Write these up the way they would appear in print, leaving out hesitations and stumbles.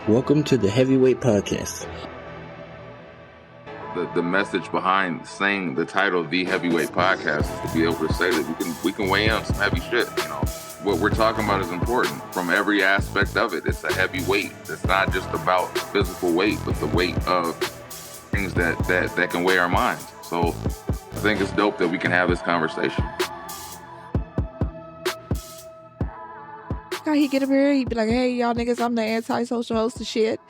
Welcome to the Heavyweight Podcast. The message behind saying the title of the Heavyweight Podcast is to be able to say that we can weigh in some heavy shit. You know, what we're talking about is important from every aspect of it. It's a heavy weight. It's not just about physical weight, but the weight of things that can weigh our minds. So I think it's dope that we can have this conversation. How he get up here, he'd be like, "Hey, y'all niggas, I'm the anti-social host of shit,"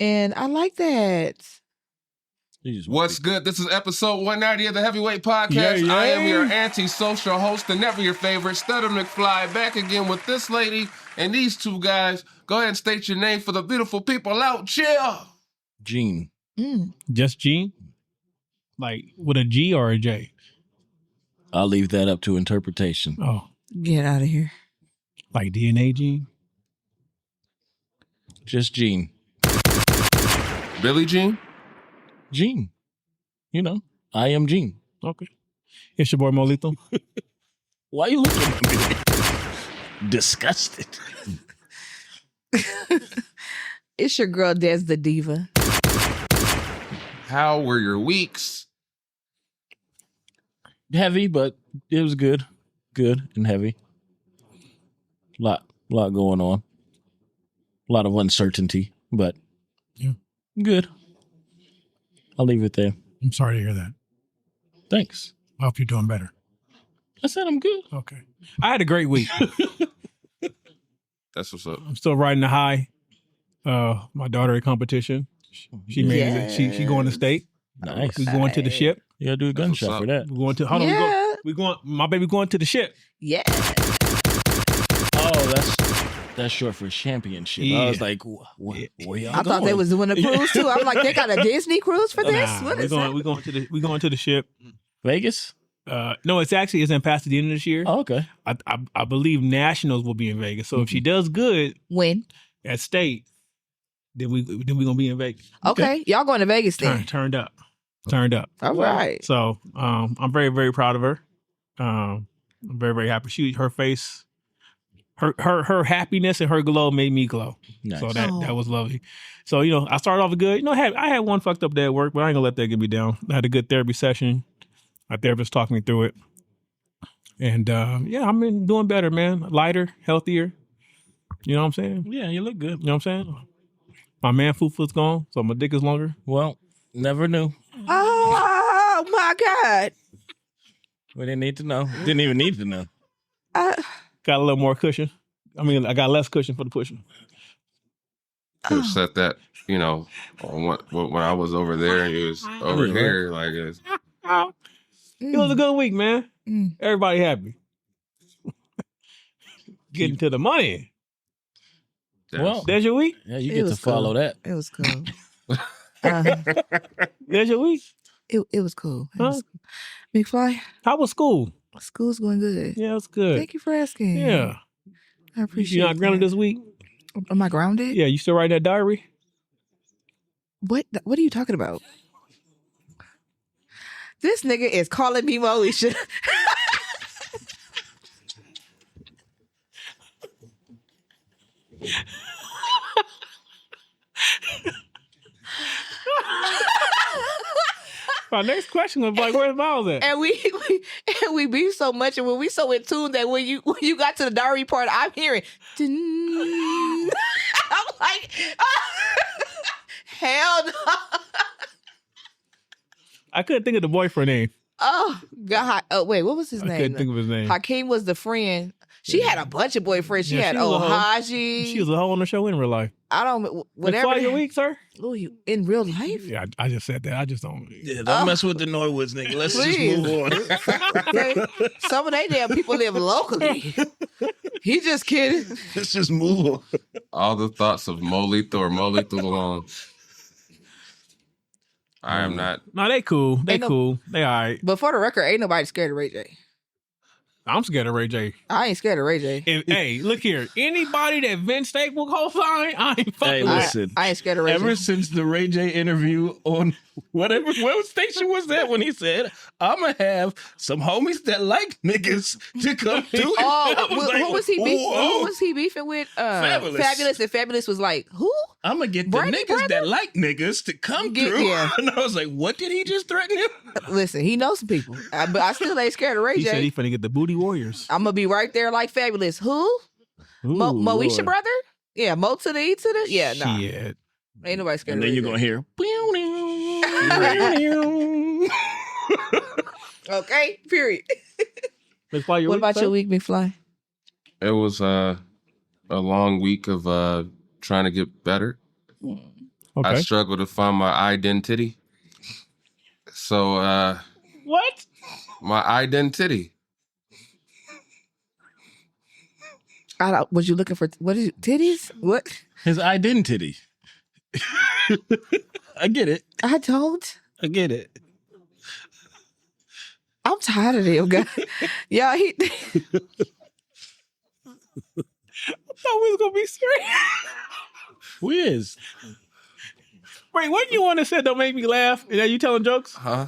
and I like that. What's good? This is episode 190 of the Heavyweight Podcast. Yeah. I am your anti-social host and never your favorite, Stutter McFly, back again with this lady and these two guys. Go ahead and state your name for the beautiful people out. Chill. Gene. Just Gene? Like with a G or a J? I'll leave that up to interpretation. Oh, Get out of here. like DNA Gene? Just Gene. Billy Jean? Gene. You know, I am Gene. Okay. It's your boy Molito. Why you looking at me? Disgusted. It's your girl Des the Diva. How were your weeks? Heavy, but it was good. Good and heavy. Lot going on. A lot of uncertainty, but Yeah. Good. I'll leave it there. I'm sorry to hear that. Thanks. I hope you're doing better. I said I'm good. Okay. I had a great week. That's what's up. I'm still riding the high. My daughter at competition. She made it. She going to state. Nice. We going to the ship. You gotta do a gunshot what's for that. We going to hold on. Yeah. We going. My baby going to the ship. Yeah. Oh, that's short for championship. Yeah. I was like, where y'all I thought they going? was doing a cruise too. I'm like, they got a Disney cruise for this? Nah, What we is going. that? We going to the ship. Vegas? No, it's in Pasadena this year. Oh, okay. I believe Nationals will be in Vegas. So if she does good When? at state, then we gonna be in Vegas. Okay. Y'all going to Vegas then? Turned up. All right. So I'm very, very proud of her. I'm very, very happy. Her face, her happiness and her glow made me glow. Nice. So that was lovely. So I started off good. I had one fucked up day at work, but I ain't gonna let that get me down. I had a good therapy session. My therapist talked me through it, and I've been doing better, man. Lighter, healthier. You know what I'm saying? Yeah, you look good. You know what I'm saying? My man fufu's gone, so my dick is longer. Well, never knew. Oh my God. We didn't need to know. Didn't even need to know. Got a little more cushion. I mean, I got less cushion for the pushing. Could have said that, on when I was over there and he was over Really? here. Like, it's, It was a good week, man. Mm. Everybody happy. Getting to the money. Well, There's your week. yeah, you It get to was follow cool. that. It was cool. There's your week. It was cool. It Huh? was cool. McFly, How was school? school's going good. Yeah, it was good. Thank you for asking. Yeah. I appreciate You not grounded that. this week? Am I grounded? Yeah, you still writing that diary? What are you talking about? This nigga is calling me Moesha. My next question was like, where's Miles at? And we beef so much, and when we so in tune that when you got to the diary part, I'm hearing. Ding. I'm like, hell no. I couldn't think of the boyfriend name. Oh God. Oh wait, what was his I name? couldn't think of his name. Hakeem was the friend. She had a bunch of boyfriends. She Yeah, had she was a hoe. Haji. She was a hoe on the show in real life. I don't whatever. McFly, your week, sir? Oh, you in real life? Yeah, I just said that. I just don't. Yeah, don't mess with the Norwoods, nigga. Let's Please. just move on. Okay. Some of they damn people live locally. He just kidding. Let's just move on. all the thoughts of Molito or Molito alone. I am not. No, they cool. They Ain't no- cool. They all right. But for the record, ain't nobody scared of Ray J. I'm scared of Ray J. I ain't scared of Ray J. Hey, look here. Anybody that Vince Staples co-sign, I ain't fucking Hey, with. listen. I ain't scared of Ray Ever J. since the Ray J interview on Whatever. What station was that when he said, "I'm gonna have some homies that like niggas to come through"? Oh, who was he beefing? Who was he beefing with? Fabulous. Fabulous. And Fabulous was like, who? I'm gonna get the Brandy niggas brother? that like niggas to come through. Yeah. And I was like, what did he just threaten him? Listen, he knows some people, but I still ain't scared of Ray He said he J. finna get the booty warriors. I'm gonna be right there like Fabulous. Who? Moesha Lord. brother? Yeah, Mo to the E to the. Yeah, nah. Shit. Ain't nobody scared. And of then Ray you're J. gonna hear. Okay. Period. Let's fly your What week, about son? your week, McFly? It was a long week of trying to get better. I Okay. struggled to find my identity. So What? my identity. I don't, was you looking for what is it, titties? What? His identity. I get it. I don't. I get it. I'm tired of him, guy. Yeah, he. thought we was gonna be serious. Who is? Wait, what you want to say? Don't make me laugh. Are you telling jokes? Huh?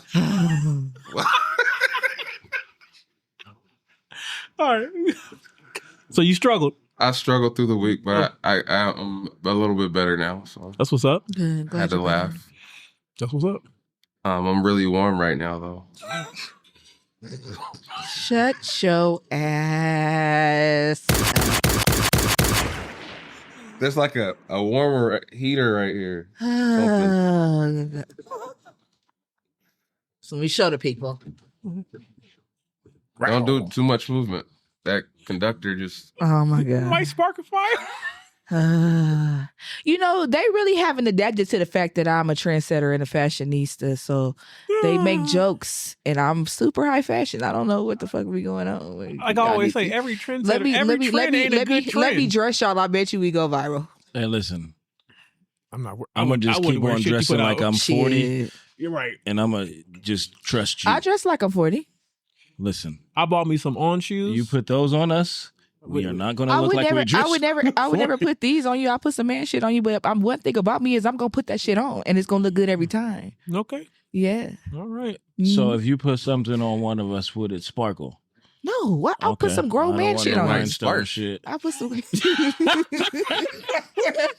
All right. So you struggled. I struggled through the week, but I'm a little bit better now. So That's what's up. Good, I glad had to you're laugh. better. That's what's up. I'm really warm right now, though. Shut your ass. There's like a warmer heater right here. So let me show the people. Don't do too much movement. That conductor just. Oh my You might god. spark a fire. You know, they really haven't adapted to the fact that I'm a trendsetter and a fashionista. So they make jokes, and I'm super high fashion. I don't know what the fuck be going on. Like I always say, every trend let me dress. dress y'all. I bet you we go viral. Hey, listen. I'm not. I'm gonna just keep on dressing like I'm 40, Shit. You're right. and I'm gonna just trust you. I dress like I'm 40. Listen, I bought me some on shoes. you put those on us, we are not gonna I look would like never, we dressed. I would never put these on you. I put some man shit on you, but one thing about me is I'm gonna put that shit on, and it's gonna look good every time. Okay. Yeah. All right. So if you put something on one of us, would it sparkle? No, what? I'll put Okay. some grown I don't man want shit no on. rhinestone Spark. shit. I put some. We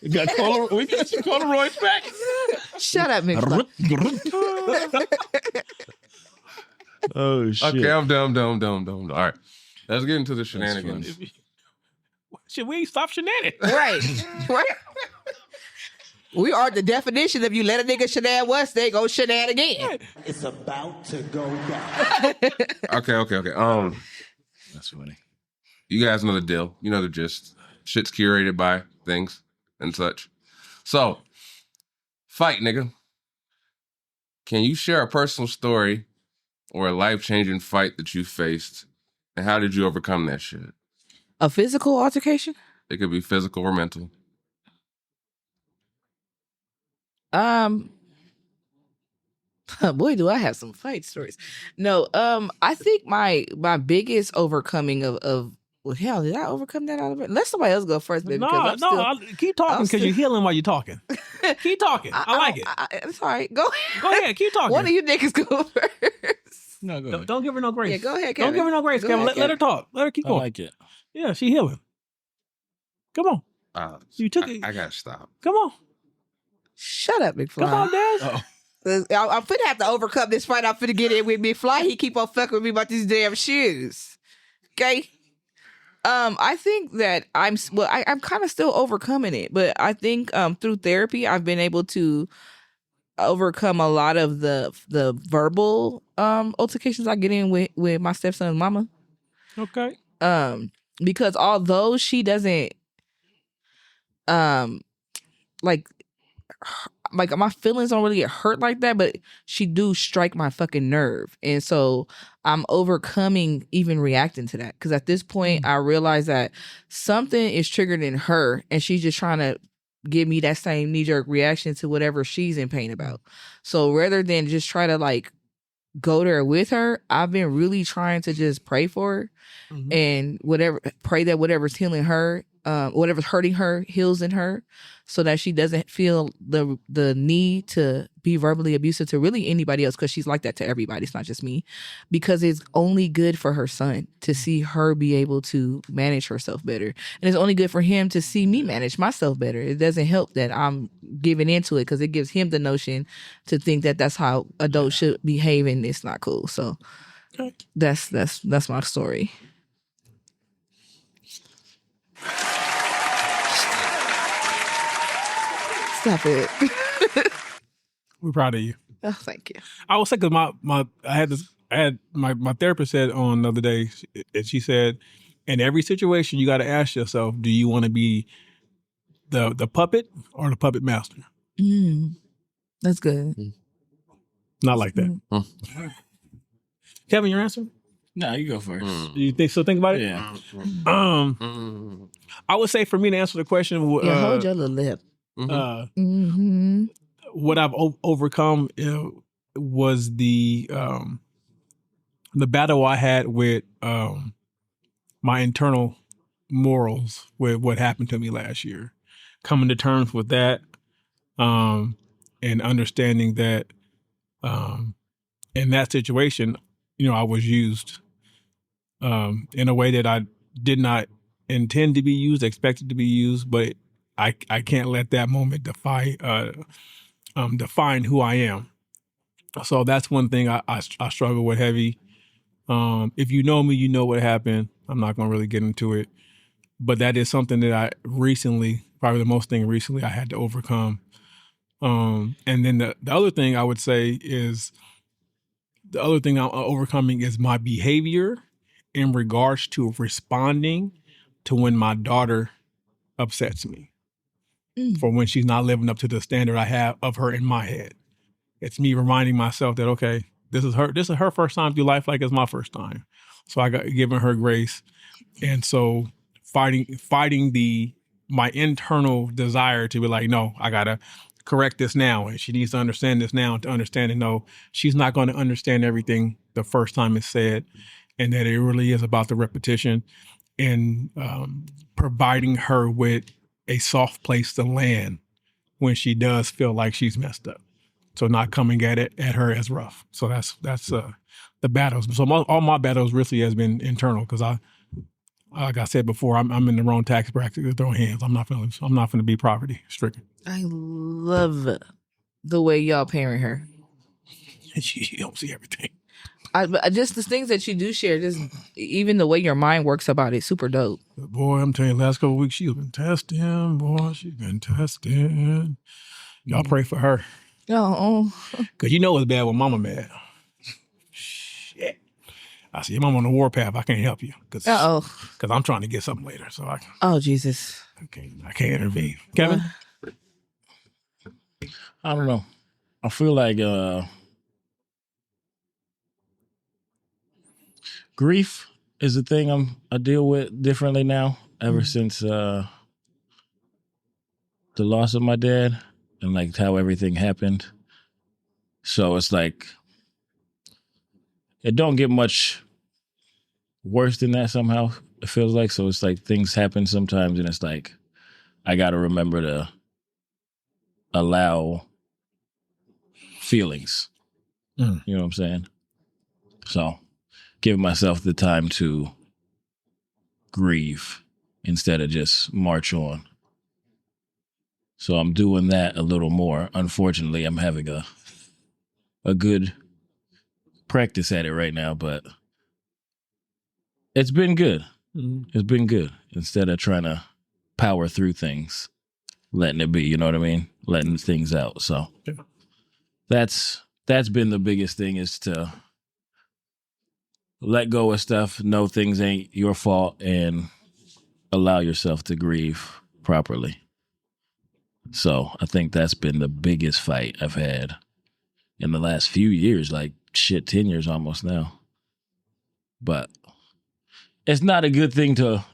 got some Polaroids back. Shut up, McFly. Oh shit! Okay, I'm done. All right. Let's get into the shenanigans. funny. Shit, we ain't stop shenanigans. Right. Right. We are the definition of you let a nigga shenan once, they go shenan again. It's about to go down. Okay. That's funny. You guys know the deal. You know the gist. Shit's curated by things and such. So, fight, nigga. Can you share a personal story or a life-changing fight that you faced, and how did you overcome that shit? A physical altercation? It could be physical or mental. Boy, do I have some fight stories. No, I think my biggest overcoming of well, hell, did I overcome that all of it? Let somebody else go first, baby. Keep talking because you're healing while you're talking. Keep talking. I like it. It's all right. Go ahead. Go ahead. Keep talking. One of you niggas go first. No, go ahead. Don't give her no grace. Yeah, go ahead, Don't Kevin. give her no grace, Go Kevin. ahead, Let her talk. Let her keep I going. like it. Yeah, she healing. Come on. You took it. I gotta stop. Come on. Shut up, McFly. Come on, Dad. Oh, I'm finna have to overcome this fight. I'm finna get in with McFly. He keep on fucking with me about these damn shoes. Okay. I think that I'm kind of still overcoming it, but I think through therapy I've been able to overcome a lot of the verbal altercations I get in with my stepson's mama. Okay. Because although she doesn't like my feelings don't really get hurt like that, but she do strike my fucking nerve. And so I'm overcoming even reacting to that. Because at this point, I realize that something is triggered in her and she's just trying to give me that same knee-jerk reaction to whatever she's in pain about. So rather than just try to like go there with her, I've been really trying to just pray for her and pray that whatever's healing her whatever's hurting her heals in her, so that she doesn't feel the need to be verbally abusive to really anybody else, because she's like that to everybody. It's not just me, because it's only good for her son to see her be able to manage herself better, and it's only good for him to see me manage myself better. It doesn't help that I'm giving into it, because it gives him the notion to think that that's how adults should behave, and it's not cool. So that's my story. Stop it. We're proud of you. Oh, thank you. I was thinking my therapist said on the other day, and she said, in every situation you got to ask yourself, do you want to be the puppet or the puppet master? That's good. Not like that. Kevin, your answer? No, you go first. You think about it? Yeah. I would say for me to answer the question, Yeah, hold your little lip. What I've overcome was the battle I had with my internal morals with what happened to me last year. Coming to terms with that, and understanding that in that situation, I was used in a way that I did not intend to be used, expected to be used, but I can't let that moment define who I am. So that's one thing I struggle with heavy. If you know me, you know what happened. I'm not going to really get into it, but that is something that I recently, probably the most thing recently, I had to overcome. And then the other thing I would say is, the other thing I'm overcoming is my behavior in regards to responding to when my daughter upsets me. For when she's not living up to the standard I have of her in my head. It's me reminding myself that, okay, this is her first time through life like it's my first time. So I got giving her grace. And so fighting my internal desire to be like, no, I gotta correct this now. And she needs to understand this now, to understand and know she's not going to understand everything the first time it's said, and that it really is about the repetition, and providing her with a soft place to land when she does feel like she's messed up. So not coming at her as rough. So that's the battles. So all my battles really has been internal, because like I said before, I'm in the wrong tax bracket to throw hands. I'm not going to be poverty stricken. I love the way y'all parent her. She don't see everything. Just the things that you do share, just even the way your mind works about it, super dope. But boy, I'm telling you, last couple of weeks she's been testing. Boy, she's been testing. Y'all pray for her. Oh, Because it's bad when mama mad. Shit. I see your mama on the warpath. I can't help you. Because I'm trying to get something later. So oh Jesus. I can't intervene. Kevin? I don't know. I feel like grief is a thing I deal with differently now, ever since the loss of my dad and like how everything happened. So it's like it don't get much worse than that somehow, it feels like. So it's like things happen sometimes, and it's like I got to remember to allow feelings. You know what I'm saying? So give myself the time to grieve instead of just march on. So I'm doing that a little more. Unfortunately, I'm having a good practice at it right now, but it's been good. It's been good. Instead of trying to power through things, letting it be, you know what I mean? Letting things out. So that's been the biggest thing, is to let go of stuff, know things ain't your fault, and allow yourself to grieve properly. So I think that's been the biggest fight I've had in the last few years, like 10 years almost now. But it's not a good thing to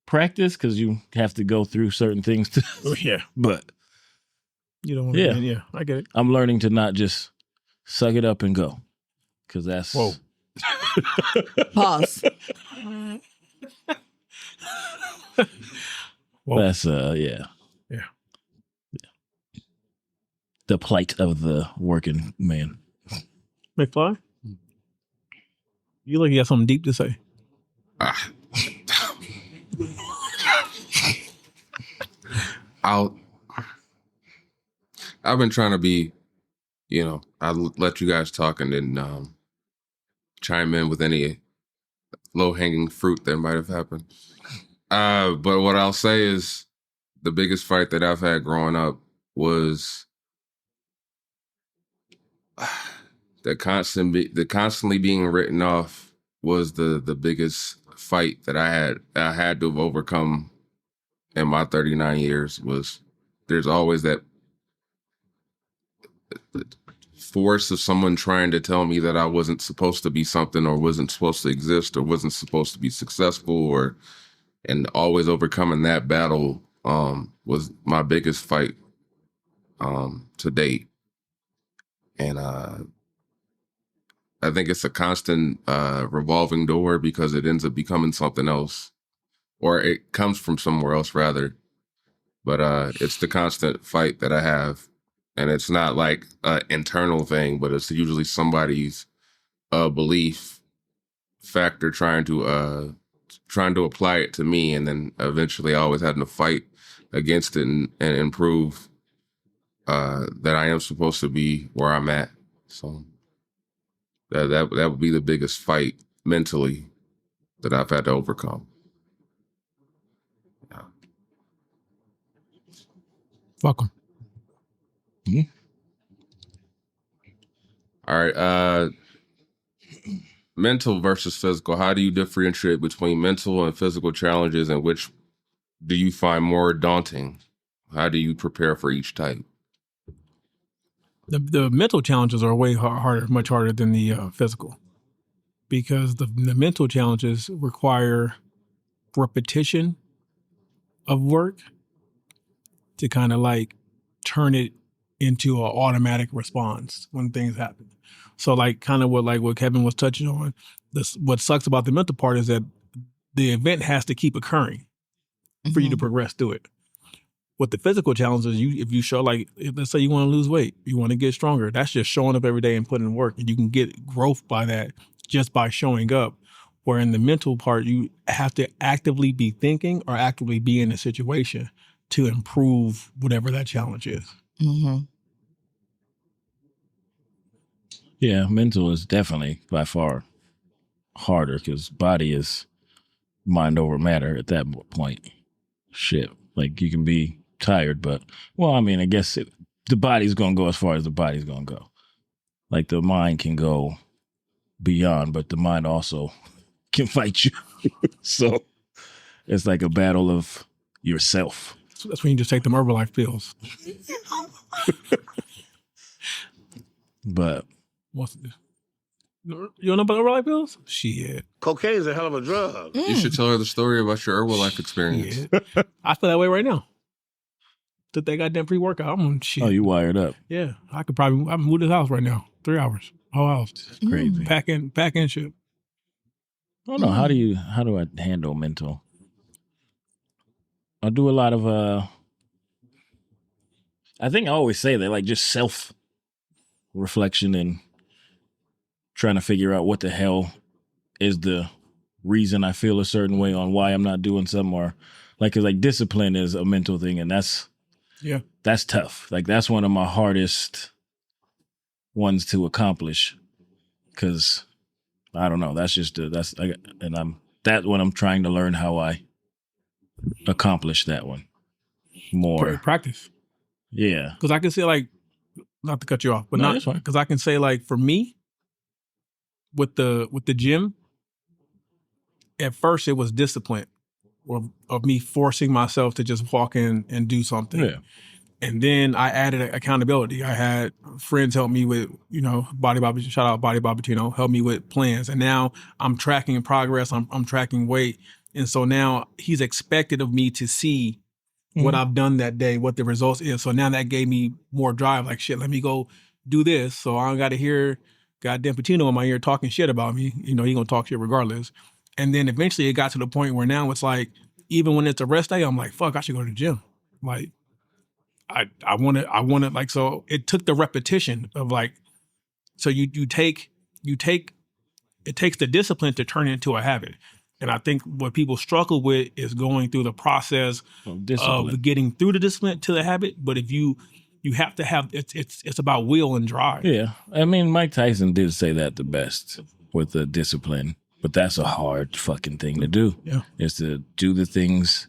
practice, because you have to go through certain things to, but you don't want to. Yeah, I get it. I'm learning to not just suck it up and go, because that's Pause. Well, That's yeah. Yeah. The plight of the working man. McFly, you look like you got something deep to say. Ah. I've been trying to be, I'll let you guys talk and then chime in with any low-hanging fruit that might have happened. But what I'll say is the biggest fight that I've had growing up was the constantly being written off was the biggest fight that I had to have overcome in my 39 years. Was there's always that force of someone trying to tell me that I wasn't supposed to be something or wasn't supposed to exist or wasn't supposed to be successful, and always overcoming that battle was my biggest fight to date. And I think it's a constant revolving door because it ends up becoming something else, or it comes from somewhere else rather. But it's the constant fight that I have. And it's not like an internal thing, but it's usually somebody's belief factor trying to apply it to me, and then eventually always having to fight against it and improve that I am supposed to be where I'm at. So that would be the biggest fight mentally that I've had to overcome. Yeah. Fuck 'em. Mm-hmm. All right. Mental versus physical. How do you differentiate between mental and physical challenges, and which do you find more daunting? How do you prepare for each type? The mental challenges are way harder, much harder than the physical, because the mental challenges require repetition of work to kind of like turn it into an automatic response when things happen. So like kind of what Kevin was touching on, what sucks about the mental part is that the event has to keep occurring for you to progress through it. With the physical challenges, if you show let's say you want to lose weight, you want to get stronger, that's just showing up every day and putting in work, and you can get growth by that just by showing up. Where in the mental part, you have to actively be thinking or actively be in a situation to improve whatever that challenge is. Mm-hmm. Yeah, mental is definitely by far harder because body is mind over matter at that point. Shit, like you can be tired, but I mean, I guess the body's gonna go as far as the body's gonna go. Like the mind can go beyond, but the mind also can fight you. So it's like a battle of yourself. So that's when you just take them Herbalife pills. But you don't know about Herbalife pills? Shit. Cocaine is a hell of a drug. You should tell her the story about your Herbalife experience. Yeah. I feel that way right now. Took that goddamn pre-workout. I'm on shit. oh, you wired up. Yeah. I move this house right now. 3 hours. Whole house. It's crazy. Pack in shit. I don't know. How do I handle mental? I do a lot of I think I always say that, like, just self reflection and trying to figure out what the hell is the reason I feel a certain way on why I'm not doing something, or like, 'cause like discipline is a mental thing, and that's tough. Like that's one of my hardest ones to accomplish, because I don't know. That's when I'm trying to learn how I accomplish that one more. Practice. Yeah. Because I can say, like, not to cut you off, but No, not that's fine. because I can say, like, for me with the gym, at first it was discipline of me forcing myself to just walk in and do something. Yeah. And then I added accountability. I had friends help me with, Body Bobby, shout out Body Bobby, help me with plans. And now I'm tracking progress. I'm tracking weight. And so now he's expected of me to see what I've done that day, what the results is. So now that gave me more drive. Like, shit, let me go do this. So I don't got to hear goddamn Patino in my ear talking shit about me. He going to talk shit regardless. And then eventually it got to the point where now it's like, even when it's a rest day, I'm like, fuck, I should go to the gym. Like, I want to like, so it took the repetition of like, so it takes the discipline to turn it into a habit. And I think what people struggle with is going through the process of getting through the discipline to the habit. But if you have to have, it's about will and drive. Yeah. I mean, Mike Tyson did say that the best with the discipline, but that's a hard fucking thing to do. Yeah. Is to do the things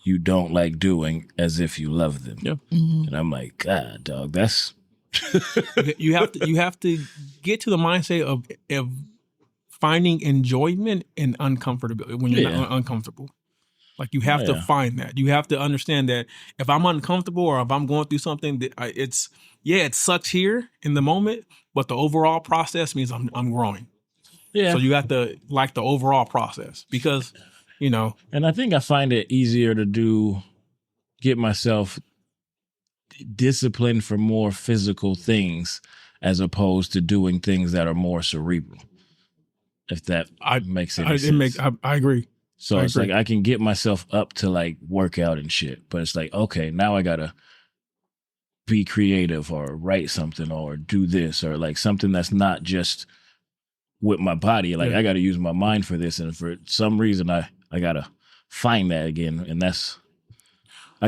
you don't like doing as if you love them. Yeah. And I'm like, God, dog, that's you have to get to the mindset of finding enjoyment in uncomfortability when you're not uncomfortable. Like you have to find that. You have to understand that if I'm uncomfortable or if I'm going through something, that it sucks here in the moment, but the overall process means I'm growing. Yeah. So you have to like the overall process because, And I think I find it easier to get myself disciplined for more physical things as opposed to doing things that are more cerebral. If that makes any sense. I agree. So it's like I can get myself up to like work out and shit, but it's like, okay, now I gotta be creative or write something or do this or like something that's not just with my body. Like I gotta use my mind for this, and for some reason I gotta find that again, and I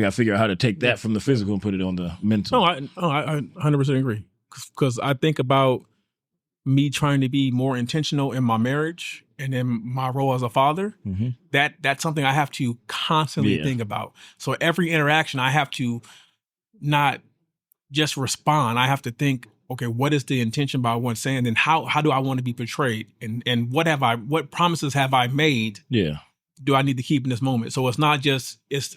gotta figure out how to take that from the physical and put it on the mental. I 100% agree because I think about me trying to be more intentional in my marriage and in my role as a father. Mm-hmm. That's something I have to constantly think about. So every interaction I have to not just respond. I have to think, okay, what is the intention by what I'm saying? And how do I want to be portrayed? And what promises have I made? Yeah. Do I need to keep in this moment? So it's not just, at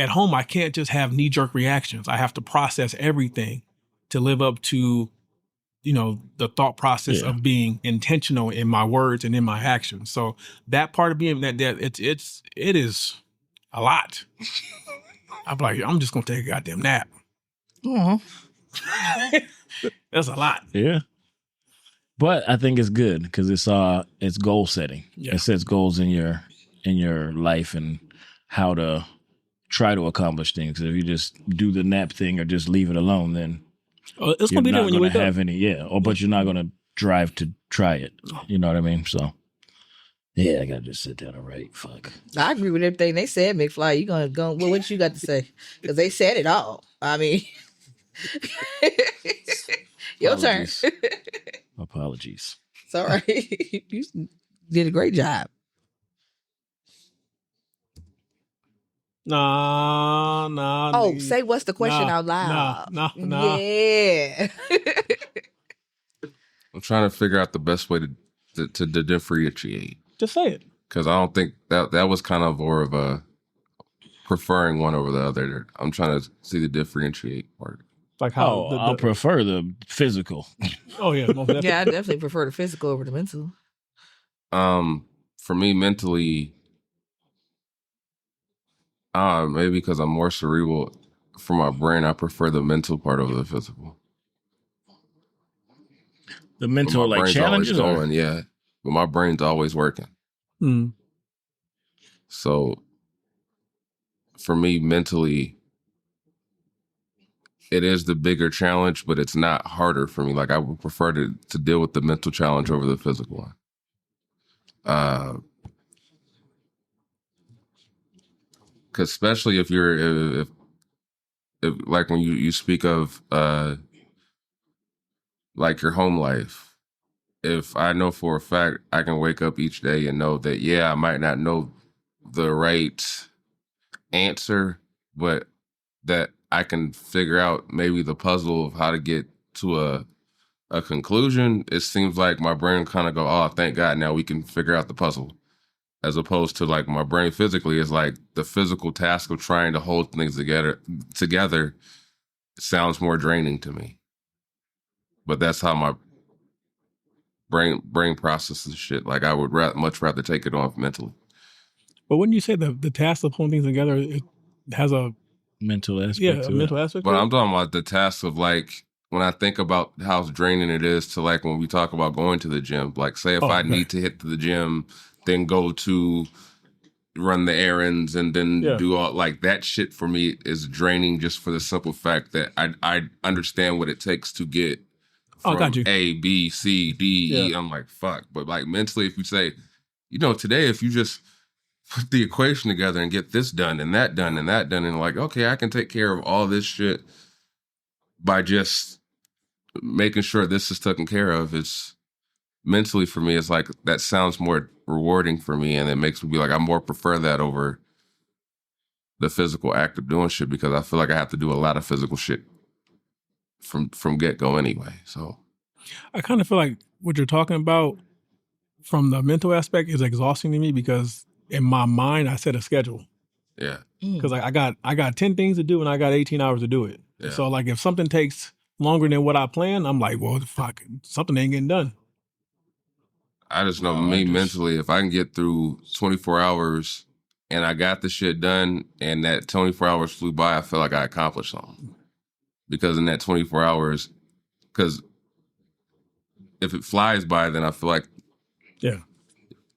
home, I can't just have knee-jerk reactions. I have to process everything to live up to the thought process of being intentional in my words and in my actions. So that part of being that it is a lot. I'm like, I'm just gonna take a goddamn nap. That's a lot. Yeah. But I think it's good because it's goal setting. Yeah. It sets goals in your life and how to try to accomplish things. If you just do the nap thing or just leave it alone, then it's gonna be there when you wake up. But you're not gonna drive to try it. You know what I mean? So I gotta just sit down and write. Fuck. I agree with everything they said, McFly. You gonna go? Well, what you got to say? Because they said it all. I mean, your turn. Apologies. It's all right. You did a great job. Nah. Oh, say what's the question out loud? Nah. Yeah. I'm trying to figure out the best way to differentiate. Just say it. Because I don't think that was kind of more of a preferring one over the other. I'm trying to see the differentiate part. Like how I'll prefer the physical. Oh yeah, yeah, I definitely prefer the physical over the mental. For me, mentally, maybe because I'm more cerebral for my brain, I prefer the mental part over the physical. The mental like challenges, going, yeah, but my brain's always working. Mm. So, for me, mentally, it is the bigger challenge, but it's not harder for me. Like I would prefer to deal with the mental challenge over the physical one. Because especially if you're, if like when you speak of like your home life, if I know for a fact I can wake up each day and know that, I might not know the right answer, but that I can figure out maybe the puzzle of how to get to a conclusion, it seems like my brain kind of go, oh, thank God, now we can figure out the puzzle. As opposed to like my brain physically is like the physical task of trying to hold things together sounds more draining to me. But that's how my brain processes shit. Like I would much rather take it on mentally. But when you say the task of holding things together, it has a mental aspect. Mental aspect. But I'm talking about the task of like when I think about how draining it is to like when we talk about going to the gym. Like say if I need to hit the gym, then go to run the errands and then Yeah. do all like that shit for me is draining just for the simple fact that I understand what it takes to get Oh, from got you. A, B, C, D, E. Yeah. I'm like, fuck. But like mentally, if you say, today, if you just put the equation together and get this done and that done and that done, and like, okay, I can take care of all this shit by just making sure this is taken care of. It's mentally for me, it's like that sounds more rewarding for me, and it makes me be like, I more prefer that over the physical act of doing shit because I feel like I have to do a lot of physical shit from get go anyway. So I kind of feel like what you're talking about from the mental aspect is exhausting to me because in my mind I set a schedule yeah, because I got 10 things to do and I got 18 hours to do it. Yeah. So like if something takes longer than what I planned, I'm like, well, fuck, something ain't getting done. I just know mentally, if I can get through 24 hours and I got the shit done and that 24 hours flew by, I feel like I accomplished something. Because in that 24 hours, because if it flies by, then I feel like Yeah.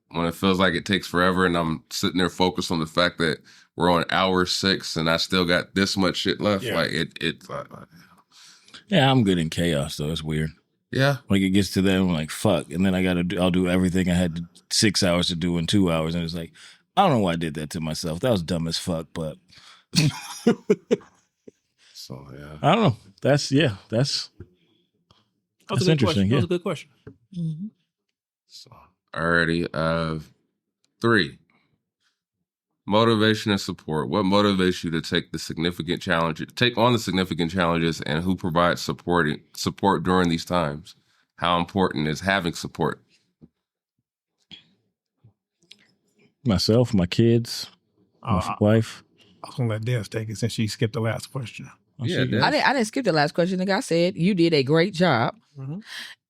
when it feels like it takes forever and I'm sitting there focused on the fact that we're on hour 6 and I still got this much shit left, Yeah. like it Yeah, I'm good in chaos, though. It's weird. yeah. Like it gets to that, I'm like, fuck. And then I'll do everything I had 6 hours to do in 2 hours. And it's like, I don't know why I did that to myself. That was dumb as fuck, but So yeah. I don't know. That's That That's was a good interesting, question. That was yeah. a good question. Mhm. So already 3. Motivation and support. What motivates you to take on the significant challenges, and who provides support during these times? How important is having support? myself, my kids, my I wife. was gonna let Des take it since she skipped the last question. Yeah, She- I didn't skip the last question. Like I said, you did a great job Mm-hmm.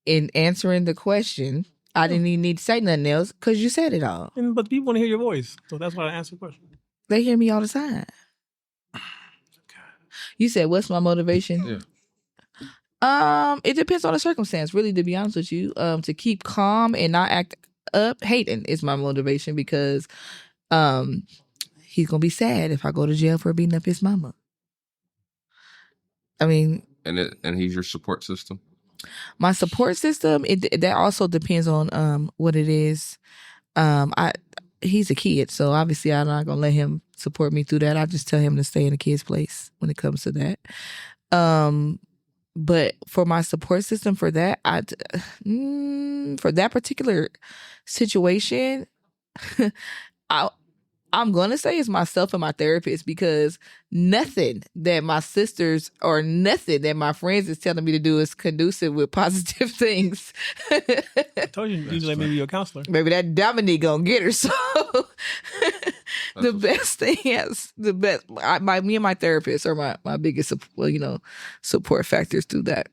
in answering the question. I didn't even need to say nothing else because you said it all. But people want to hear your voice, so that's why I answered the question. They hear me all the time. You said, "What's my motivation?" Yeah. It depends on the circumstance. Really, to be honest with you, to keep calm and not act up. Hayden is my motivation because, he's gonna be sad if I go to jail for beating up his mama. I mean, And he's your support system? my support system, that also depends on what it is. He's a kid, so obviously I'm not gonna let him support me through that. I just tell him to stay in a kid's place when it comes to that. But for my support system for that, for that particular situation, I'm gonna say it's myself and my therapist because nothing that my sisters or nothing that my friends is telling me to do is conducive with positive things. I told you, you let me be your counselor. Maybe that Dominique gonna get her. So the best thing is me and my therapist are my biggest support factors through that.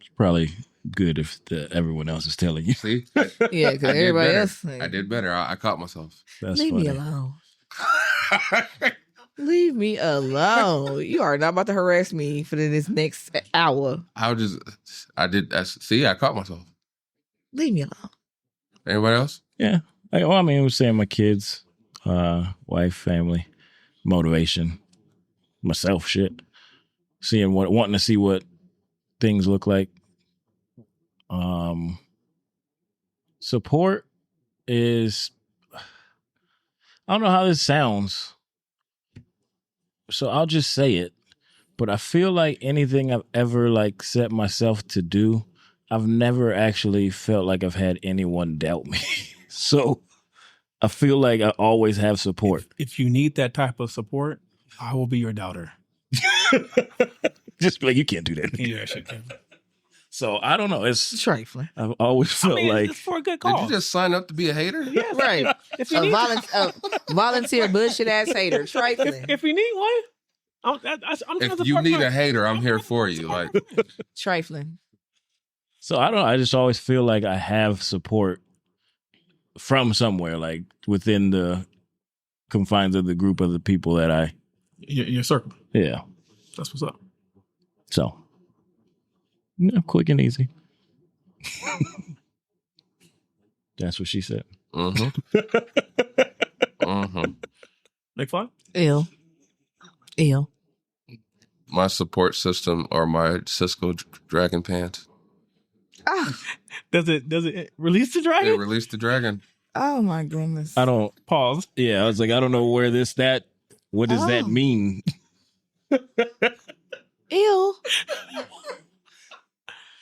It's probably good if everyone else is telling you. See? Yeah, because everybody else. I did better. I caught myself. That's Leave funny. me alone. Leave me alone. You are not about to harass me for this next hour. I caught myself. Leave me alone. Anybody else? Yeah. I was saying my kids, wife, family, motivation, myself, shit. Wanting to see what things look like. Support is, I don't know how this sounds, so I'll just say it, but I feel like anything I've ever set myself to do, I've never actually felt like I've had anyone doubt me. So I feel like I always have support. If you need that type of support, I will be your doubter. Just be like, you can't do that. Yeah, shit can. So I don't know. It's Trifling. I've always felt like it's for a good cause. Did you just sign up to be a hater? Yeah, Right. If you A need, volunteer bullshit ass hater. Trifling. if you need one, I'm If you need a hater, I'm here for you. Like, Trifling. so I don't know. I just always feel like I have support from somewhere, like within the confines of the group of the people that your circle. yeah. That's what's up. So yeah, quick and easy. That's what she said. mm-hmm. McFly? Ill. My support system are my Cisco dragon pants. Ah. Does it release the It dragon? released the dragon. Oh my goodness. I don't Pause. Yeah, I was like, I don't know where what does that mean? Ew.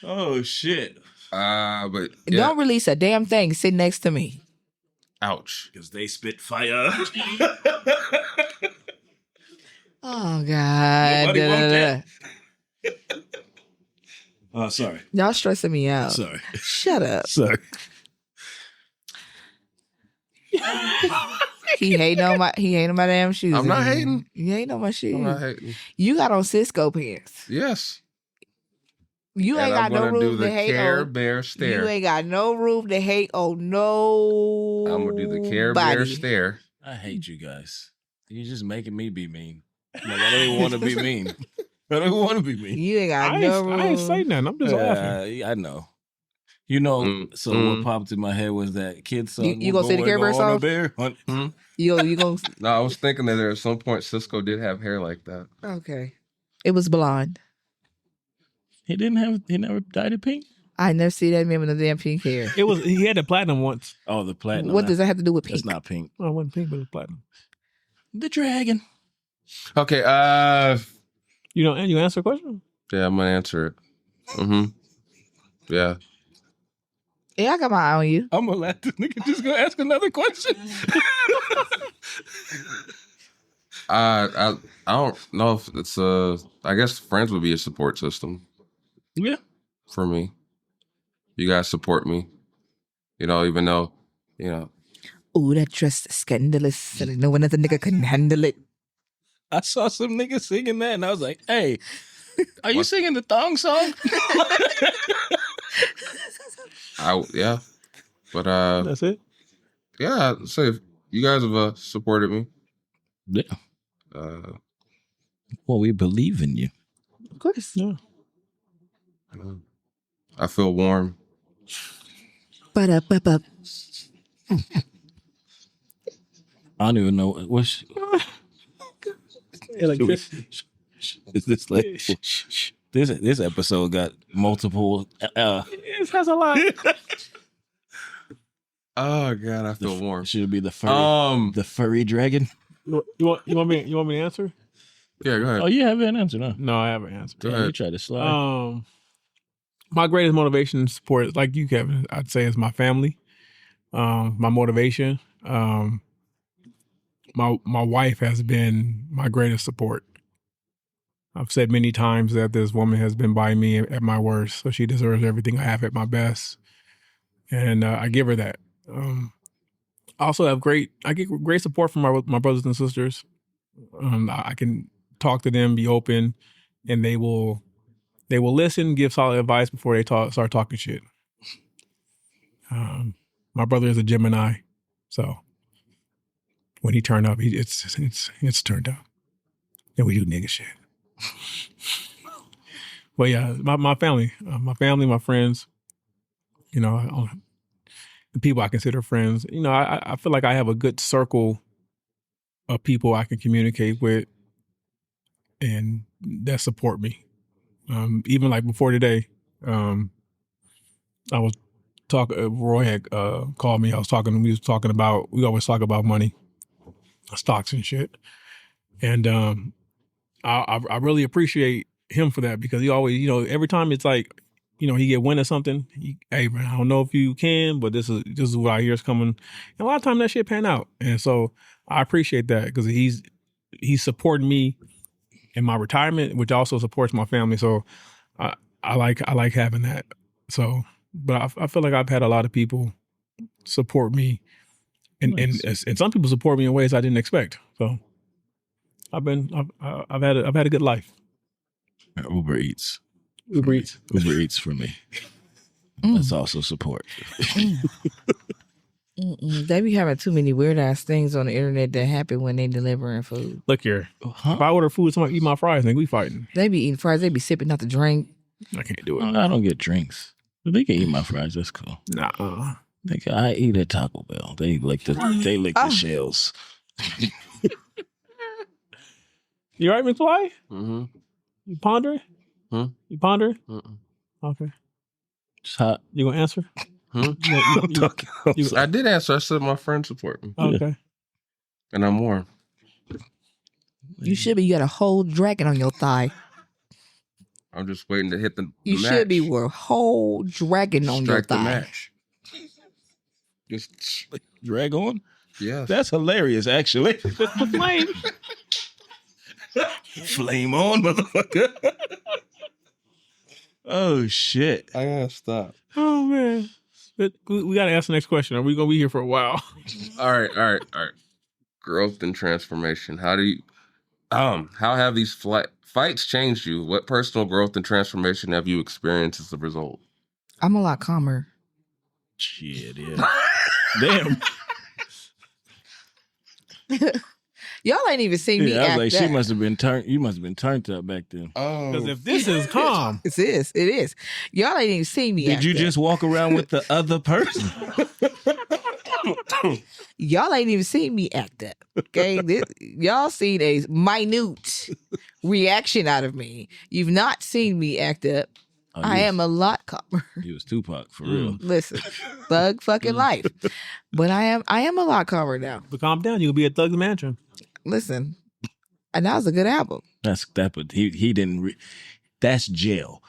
Oh shit. But yeah. Don't release a damn thing. Sit next to me. Ouch. Because they spit fire. Oh God. Nobody want that. Oh, sorry. Y'all stressing me out. Sorry. Shut up. Sorry. He hating on my damn shoes. I'm not hating. You hating on my shoes. I'm not hating. You got on Cisco pants. Yes. You ain't got And I'm no gonna room do the to hate Care on. Bear stare. You ain't got no room to hate on no. I'm gonna do the Care Bear stare. I hate you guys. You're just making me be mean. Like, I don't even want to be mean. I don't want to be mean. You ain't got I no room. ain't say nothing. I'm just laughing. I know. You know, so what popped in my head was that kid song. You gonna say the Care Bear song? You gonna? No, I was thinking that at some point Cisco did have hair like that. Okay. It was blonde. He never dyed it pink? I never see that man with the damn pink hair. He had the platinum once. Oh, the platinum. What does that have to do with pink? It's not pink. Oh, it wasn't pink, but it was platinum. The dragon. Okay, You answer a question? yeah, I'm gonna answer it. Yeah. Yeah, I got my eye on you. I'm gonna let this nigga just go ask another question. I don't know if it's I guess friends would be a support system. Yeah. For me. You guys support me. Even though, Ooh, that dress is scandalous. And no one other nigga couldn't handle it. I saw some niggas singing that and I was like, hey, are you singing the thong song? Yeah. But That's it? yeah, so if you guys have supported me. Yeah. Well, we believe in you. Of course. Yeah. I feel warm. Ba-da-ba-ba. I don't even know what's is this like this episode got multiple It has a lot. Oh God, I feel warm. Should it be the furry dragon? You want me to answer? Yeah, go ahead. Oh, you haven't answered, huh? No, I haven't answered. Go ahead. You tried to slide. My greatest motivation and support, like you, Kevin, I'd say is my family. My motivation. My wife has been my greatest support. I've said many times that this woman has been by me at my worst, so she deserves everything I have at my best, and I give her that. I also have I get great support from my brothers and sisters. I can talk to them, be open, and they will listen, give solid advice before they start talking shit. My brother is a Gemini, so when he turned up, it's turned up. And we do nigga shit. But yeah, my family, my friends, the people I consider friends. I feel like I have a good circle of people I can communicate with and that support me. Even like before today, I was talking. Roy had called me. We always talk about money, stocks and shit, and I really appreciate him for that because he always, every time it's like, he get wind of something. Hey man, I don't know if you can, but this is what I hear is coming. And a lot of times that shit pan out, and so I appreciate that because he's supporting me in my retirement, which also supports my family. So I like having that. So, but I feel like I've had a lot of people support me, and some people support me in ways I didn't expect. So I've had a good life. Uber Eats for me. That's also support. They be having too many weird ass things on the internet that happen when they delivering food. Look here, if I order food, somebody eat my fries, nigga, we fighting. They be eating fries. They be sipping out the drink. I can't do it. I don't get drinks. But they can eat my fries. That's cool. Nah. Nigga, I eat at Taco Bell. They lick the shells. You all right, McFly? Mm-hmm. You pondering? Hmm? You pondering? Mm-mm. Okay. It's hot. You gonna answer? Hmm? I'm talking. I did answer. I said my friends support me, Okay. and I'm warm. You should be. You got a whole dragon on your thigh. I'm just waiting to hit the You match. should be with a whole dragon on your Strike the thigh. match. Just Drag on? yes. That's hilarious, actually. The flame. Flame on, motherfucker. Oh, shit. I gotta stop. Oh man. But we gotta ask the next question. Are we gonna be here for a while? All right. Growth and transformation. How have these fights changed you? What personal growth and transformation have you experienced as a result? I'm a lot calmer. Shit, yeah. Damn. Y'all ain't even seen me Yeah, I was act like, up. she must have been turned. You must have been turned up back then. Because Oh, if this is calm, It is. Y'all ain't even seen me Did act you up. just walk around with the other person? Y'all ain't even seen me act up. Okay? Y'all seen a minute reaction out of me. You've not seen me act up. Oh, I am a lot calmer. He was Tupac for real. Listen, thug fucking life. But I am a lot calmer now. but calm down. You'll be at Thug's Mansion. Listen. And that was a good album. That's that, but he didn't. That's jail.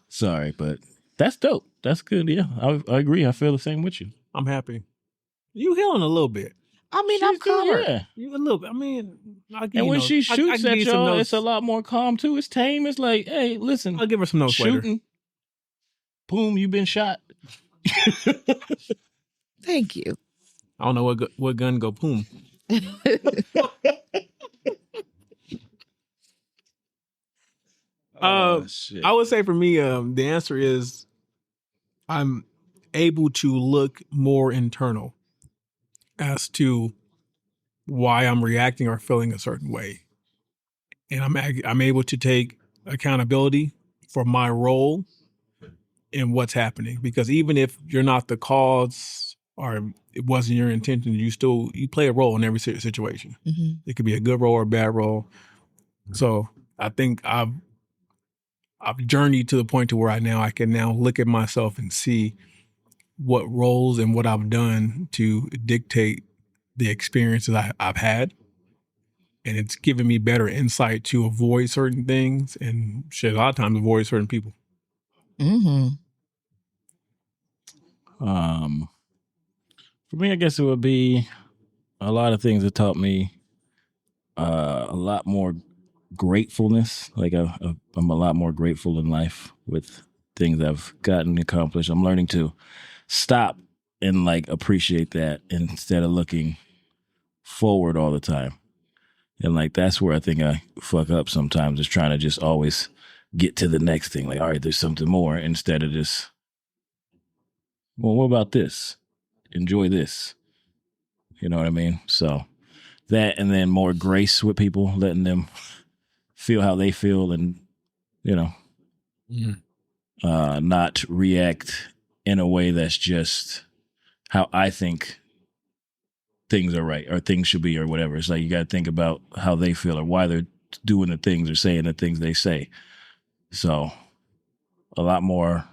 Sorry, but that's dope. That's good. Yeah, I agree. I feel the same with you. I'm happy. You healing a little bit. I mean, I'm She's doing- calmer. yeah. You a little bit. I mean, I'll give And you when notes. she I shoots can at give you some y'all, notes. it's a lot more calm too. It's tame. It's like, hey, listen, I'll give her some notes later. shooting. Boom, you been shot. Thank you. I don't know what gun go boom. Shit. I would say for me, the answer is I'm able to look more internal as to why I'm reacting or feeling a certain way, and I'm able to take accountability for my role in what's happening. Because even if you're not the cause or it wasn't your intention, you play a role in every situation. Mhm. It could be a good role or a bad role. So I think I've journeyed to the point to where I can now look at myself and see what roles and what I've done to dictate the experiences I've had. And it's given me better insight to avoid certain things and shit, a lot of times avoid certain people. Mm-hmm. For me, I guess it would be a lot of things that taught me a lot more gratefulness. Like I'm a lot more grateful in life with things I've gotten accomplished. I'm learning to stop and like appreciate that instead of looking forward all the time. And like that's where I think I fuck up sometimes, is trying to just always get to the next thing. Like, all right, there's something more, instead of just, well, what about this? Enjoy this. You know what I mean? So that, and then more grace with people, letting them feel how they feel, and not react in a way that's just how I think things are right or things should be or whatever. It's like you got to think about how they feel or why they're doing the things or saying the things they say. So a lot more.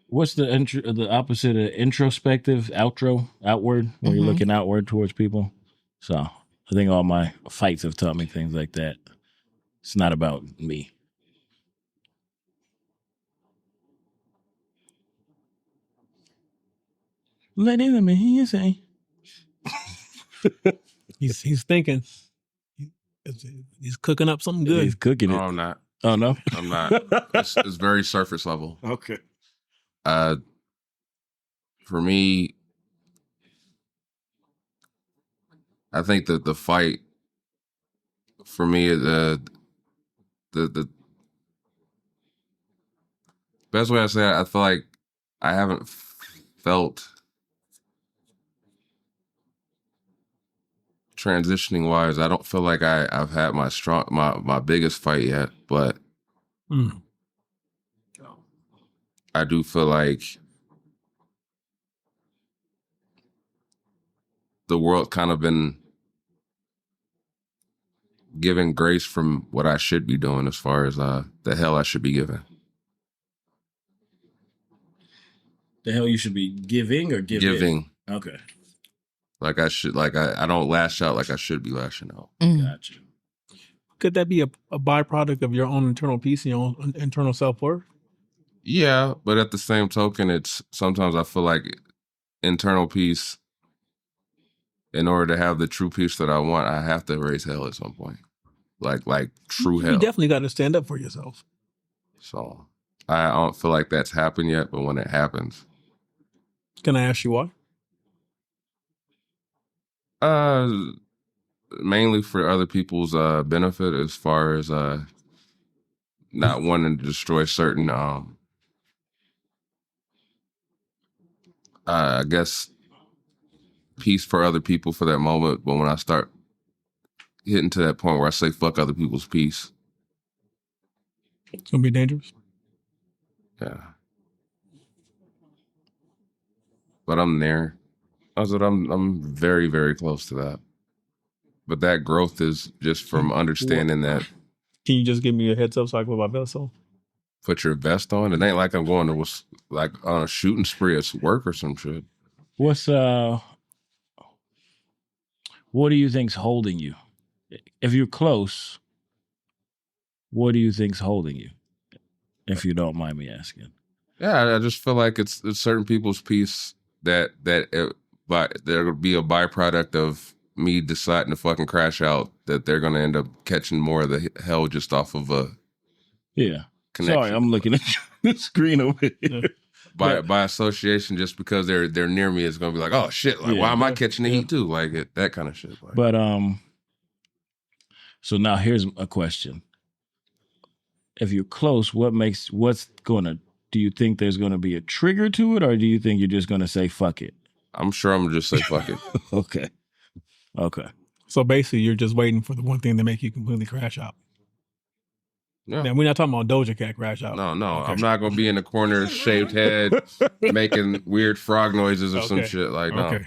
What's the opposite of introspective? Outward, when you're looking outward towards people. So I think all my fights have taught me things like that. It's not about me. Let me hear you say. He's thinking. He's cooking up something good. He's cooking no, it. I'm not. Oh no, I'm not. It's very surface level. Okay. For me, I think that the fight for me, the best way I say it, I feel like I haven't felt transitioning wise. I don't feel like I've had my biggest fight yet, but Mm. I do feel like the world kind of been giving grace from what I should be doing as far as the hell I should be giving. The hell you should be giving or Giving. Okay. Like I should, like I don't lash out like I should be lashing out. Gotcha. Could that be a byproduct of your own internal peace and your own internal self-worth? Yeah, but at the same token, it's sometimes I feel like internal peace, in order to have the true peace that I want, I have to raise hell at some point. Like true hell. You definitely got to stand up for yourself. So I don't feel like that's happened yet, but when it happens. Can I ask you why? Mainly for other people's benefit, as far as not wanting to destroy certain I guess peace for other people for that moment. But when I start hitting to that point where I say fuck other people's peace, it's gonna be dangerous. Yeah. But I'm there. I'm very, very close to that. But that growth is just from understanding that. Can you just give me a heads up so I can put my vest on? Put your vest on. It ain't like I'm going to like on a shooting spree at work or some shit. What do you think's holding you? If you're close, what do you think's holding you? If you don't mind me asking. Yeah, I just feel like it's certain people's peace but there'll be a byproduct of me deciding to fucking crash out, that they're gonna end up catching more of the hell just off of a connection. Sorry, I'm looking at the screen over here. By association, just because they're near me, it's gonna be like, oh shit, like why am I catching the heat too? Like that kind of shit. Like. But so now here's a question. If you're close, do you think there's gonna be a trigger to it, or do you think you're just gonna say fuck it? I'm sure I'm gonna just say fuck it. Okay. So basically, you're just waiting for the one thing to make you completely crash out. Yeah. Now, we're not talking about Doja Cat crash out. No. Okay. I'm not gonna be in the corner, shaved head, making weird frog noises or some shit. Like, no. Okay.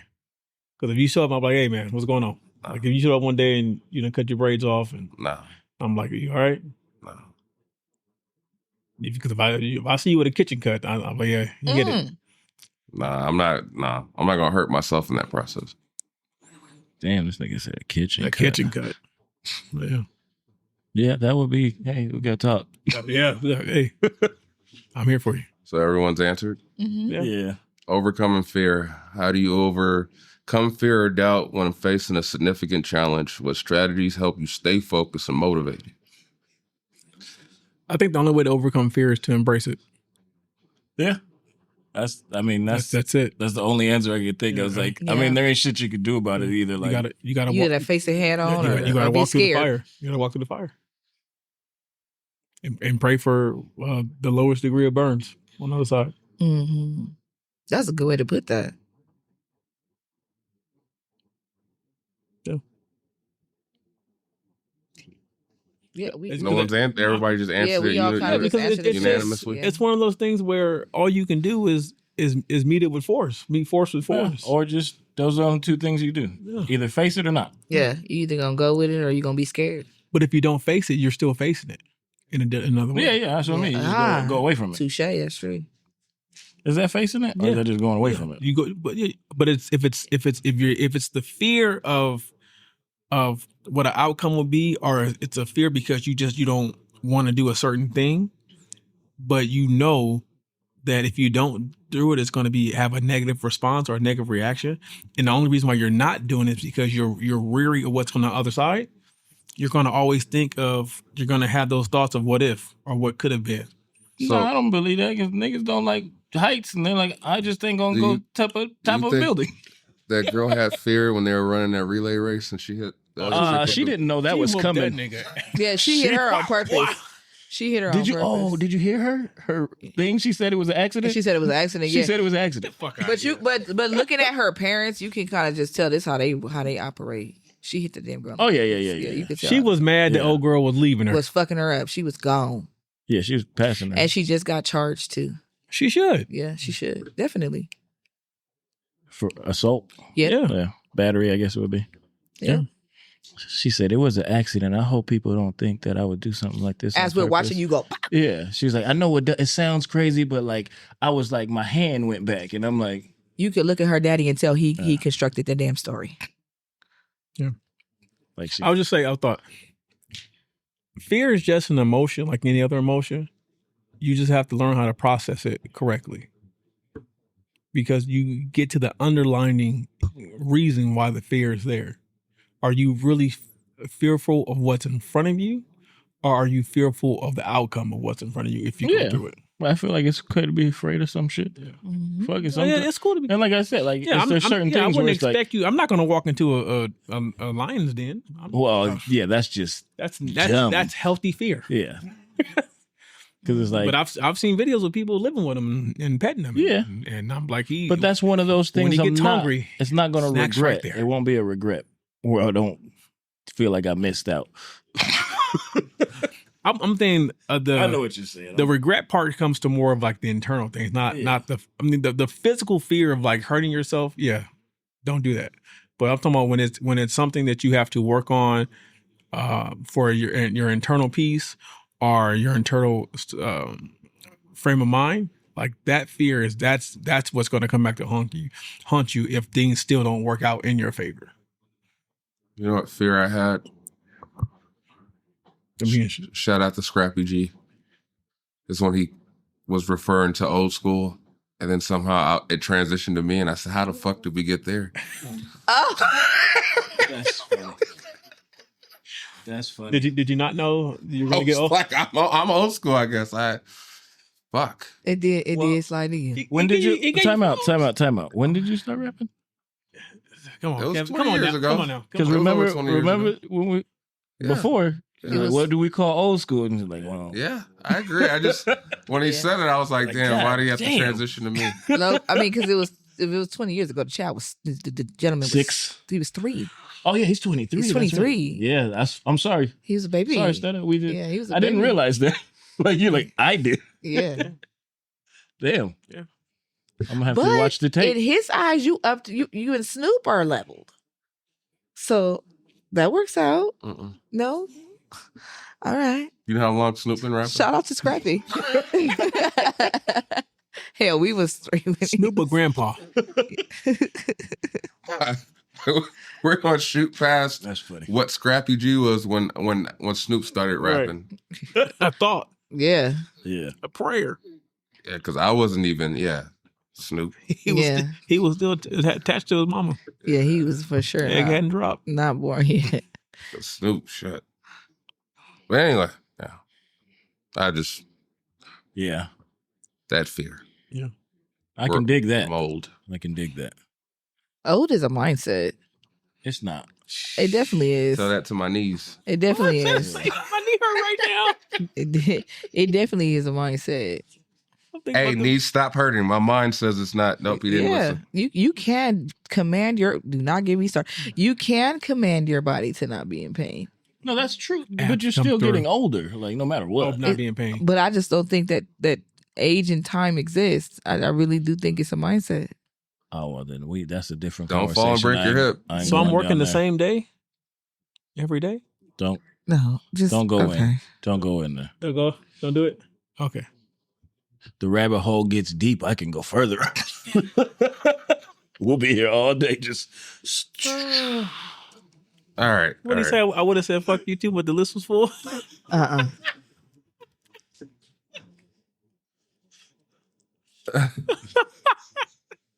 Because if you show up, I'm like, hey, man, what's going on? No. Like, if you show up one day and you done cut your braids off, and I'm like, are you all right? No. Because if I see you with a kitchen cut, I'm like, yeah, you get it. I'm not gonna hurt myself in that process. Damn, this nigga said kitchen cut. Yeah. Yeah, that would be, hey, we gotta talk. Yeah. Hey, I'm here for you. So everyone's answered? Mm-hmm. Yeah. Overcoming fear. How do you overcome fear or doubt when facing a significant challenge? What strategies help you stay focused and motivated? I think the only way to overcome fear is to embrace it. Yeah. That's it. That's the only answer I could think of. Like, I mean, there ain't shit you could do about it either. Like, you gotta face it head on, you gotta walk through the scared. fire. You gotta walk through the fire. And pray for the lowest degree of burns on the other side. Mm-hmm. That's a good way to put that. Yeah, everybody just answered it unanimously. It's one of those things where all you can do is meet it with force. Meet force with force. Or just those are the only two things you do. Yeah. Either face it or not. Yeah, you either gonna go with it or you're gonna be scared. But if you don't face it, you're still facing it in another way. Yeah, that's what I mean. You just go away from it. Touche, that's true. Is that facing it? Or is that just going away from it? You go, but it's if it's the fear of what an outcome will be, or it's a fear because you don't want to do a certain thing, but you know that if you don't do it, it's going to have a negative response or a negative reaction. And the only reason why you're not doing it is because you're weary of what's on the other side. You're going to always you're going to have those thoughts of what if or what could have been. So, no, I don't believe that because niggas don't like heights, and they're like, I just ain't gonna go top of a building. That girl had fear when they were running that relay race, and she hit. She didn't know that was coming. Nigga. Yeah, she hit her on purpose. She hit her on purpose. Did you hear her thing? She said it was an accident. She said it was an accident. She said it was an accident. But looking at her parents, you can kind of just tell this how they operate. She hit the damn girl. Oh yeah. You could tell. She was mad the old girl was leaving her. Was fucking her up. She was gone. Yeah, she was passing her And she just got charged too. She should. Yeah, she should. Definitely. for assault. Yeah. Yeah, battery, I guess it would be. Yeah. She said it was an accident. I hope people don't think that I would do something like this. As on we're purpose. watching you go, pop. Yeah, she was like, I know it sounds crazy, but like I was like, my hand went back, and I'm like, You could look at her daddy and tell he constructed the damn story. Yeah. like she. I would just say, I thought fear is just an emotion like any other emotion. You just have to learn how to process it correctly. Because you get to the underlying reason why the fear is there. Are you really fearful of what's in front of you? Or are you fearful of the outcome of what's in front of you if you go through it? I feel like it's okay to be afraid of some shit. Yeah. Mm-hmm. Fuck it. Oh, yeah, it's cool to be. And like I said, like there's certain I things where wouldn't it's like, expect you. I'm not going to walk into a lion's den. yeah, that's just that's dumb. that's healthy fear. Yeah. Because it's like, But I've seen videos of people living with them and petting them. Yeah. and I'm like, but that's one of those things. when he gets hungry, it's not going to snacks regret. right there. It won't be a regret where I don't feel like I missed out. I'm thinking I know what you're saying. the regret part comes to more of like the internal things, not the. I mean, the physical fear of like hurting yourself. Yeah, don't do that. But I'm talking about when it's something that you have to work on for your internal peace or your internal frame of mind. Like that fear that's what's going to come back to haunt you if things still don't work out in your favor. You know what fear I had? Shout out to Scrappy G. Is when he was referring to old school, and then somehow it transitioned to me, and I said, "How the fuck did we get there?" Oh. That's funny. That's funny. Did you not know you were I going to get was old? like, I'm old school, I guess. Fuck. It did slide in. When did you He gave time you out? Time out. When did you start rapping? Come on, It was Kevin. 20 Come on years now. ago. Come on now. Because It was over remember 20 years ago. when we Yeah. before. Yeah. Like, what do we call old school? And he's like, well, Yeah, I agree. I just when he said it, I was like, damn, why do you have to transition to me? No, I mean, because if it was 20 years ago, the child was the gentleman was 6. He was 3. Oh yeah, he's 23. He's that's right. 23. Yeah, I'm sorry. He was a baby. Sorry, Stella. We did. Yeah, he was a I didn't baby. realize that. Like you're like, I did. Yeah. Damn. Yeah. I'm gonna have But to watch the tape. in his eyes, you and Snoop are leveled. So that works out. Mm-mm. No? All right. You know how long Snoop been rapping? Shout out to Scrappy. Hell, we was 3. Snoop or Grandpa? We're gonna shoot past That's funny. what Scrappy G was when Snoop started rapping. A thought, Yeah. Yeah. a prayer. Yeah, because I wasn't even Snoop. He was still attached to his mama. Yeah, he was for sure Egg hadn't dropped. not born yet. Snoop shit. But anyway, yeah. I just Yeah. that fear. I can dig that. Mold. I can dig that. Old is a mindset. It's not. It definitely is. Tell that to my knees. It definitely is. My knee hurt right now. It definitely is a mindset. Hey, knees, stop hurting. My mind says it's not. Nope, you didn't listen. You can command do not get me started. You can command your body to not be in pain. No, that's true. Have But you're come still through. getting older. Like no matter what. Of not being pain. But I just don't think that age and time exists. I really do think it's a mindset. Oh well, then that's a different. Don't fall and conversation. break your hip. I ain't So I'm going working down the there. same day, every day. Don't No, just go okay. in. Don't go in there. Don't do it. Okay. The rabbit hole gets deep. I can go further. We'll be here all day. Just All right. What did he say? I would have said fuck you too, but the list was full.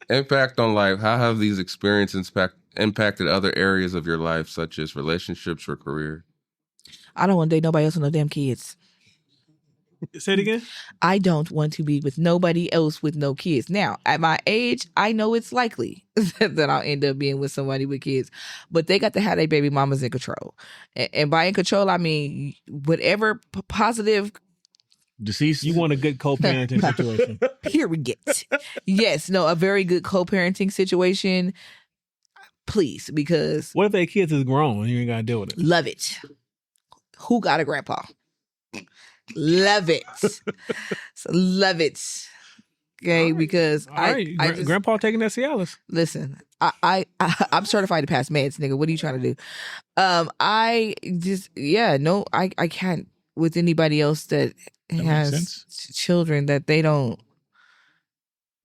Impact on life. How have these experiences impacted other areas of your life, such as relationships or career? I don't want to date nobody else with no damn kids. Say it again. I don't want to be with nobody else with no kids. Now, at my age, I know it's likely that I'll end up being with somebody with kids, but they got to have their baby mamas in control. And by in control, I mean whatever positive. deceased. You want a good co-parenting situation. Period. Yes, no, a very good co-parenting situation. Please, because What if their kids is grown and you ain't got to deal with it? love it. Who got a grandpa? Love it. So love it. Okay, because All right, I just Grandpa taking that Cialis. listen. I'm certified to pass meds, nigga. What are you trying to do? I just no, I can't with anybody else that makes has sense. children that they don't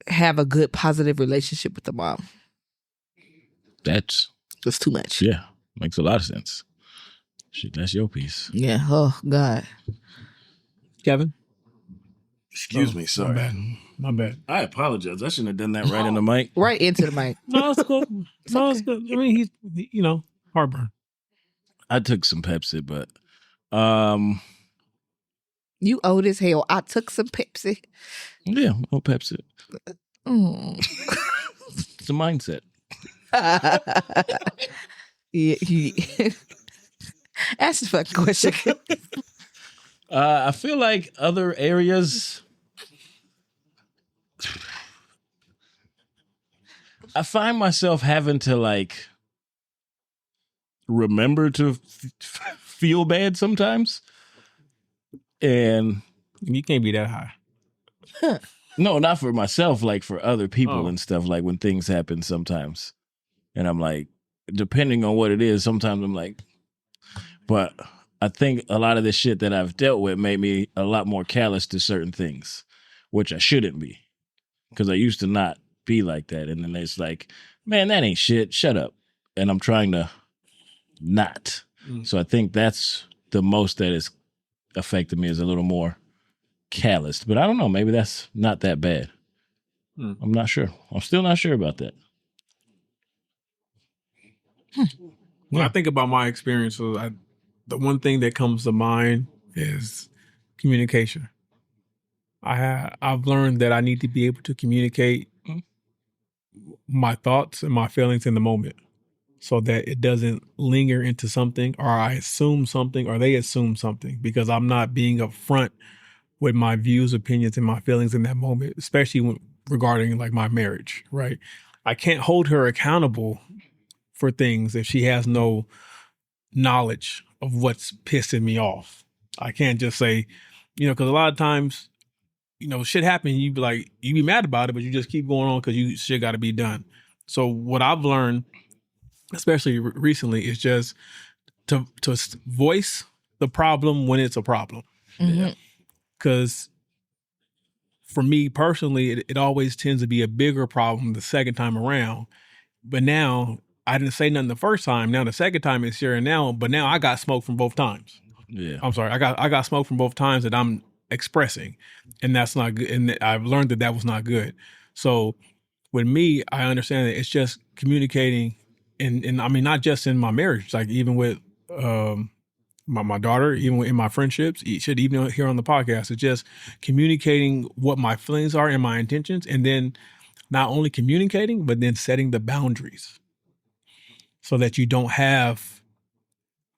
have a good positive relationship with the mom. That's It's too much. yeah, makes a lot of sense. Shit, that's your piece. Yeah. Oh God. Kevin. Excuse me, sorry. My bad. I apologize. I shouldn't have done that right in the mic. Right into the mic. No, it's cool. It's good. I mean, he's heartburn. I took some Pepsi, but You old as hell. I took some Pepsi. yeah, well, Pepsi. Mm. It's a mindset. Ask the fucking question. I feel like other areas, I find myself having to like remember to feel bad sometimes, and You can't be that high. no, not for myself, like for other people Oh. and stuff. Like when things happen sometimes, and I'm like, depending on what it is, sometimes I'm like, but I think a lot of the shit that I've dealt with made me a lot more callous to certain things, which I shouldn't be, because I used to not be like that. And then it's like, man, that ain't shit. Shut up. And I'm trying to not. So I think that's the most that has affected me, is a little more calloused. But I don't know. Maybe that's not that bad. I'm not sure. I'm still not sure about that. When I think about my experiences, the one thing that comes to mind is communication. I've learned that I need to be able to communicate my thoughts and my feelings in the moment, so that it doesn't linger into something, or I assume something, or they assume something, because I'm not being upfront with my views, opinions, and my feelings in that moment, especially regarding like my marriage, right? I can't hold her accountable for things if she has no knowledge of what's pissing me off. I can't just say, because a lot of times, shit happens, you be mad about it, but you just keep going on because shit got to be done. So what I've learned, especially recently, is just to voice the problem when it's a problem. Because for me personally, it always tends to be a bigger problem the second time around. But now I didn't say nothing the first time. Now the second time it's here and now, but now I got smoke from both times. Yeah. I'm sorry. I got smoke from both times that I'm expressing, and that's not good. And I've learned that was not good. So with me, I understand that it's just communicating, and I mean, not just in my marriage, like even with my daughter, even in my friendships, even here on the podcast, it's just communicating what my feelings are and my intentions, and then not only communicating, but then setting the boundaries so that you don't have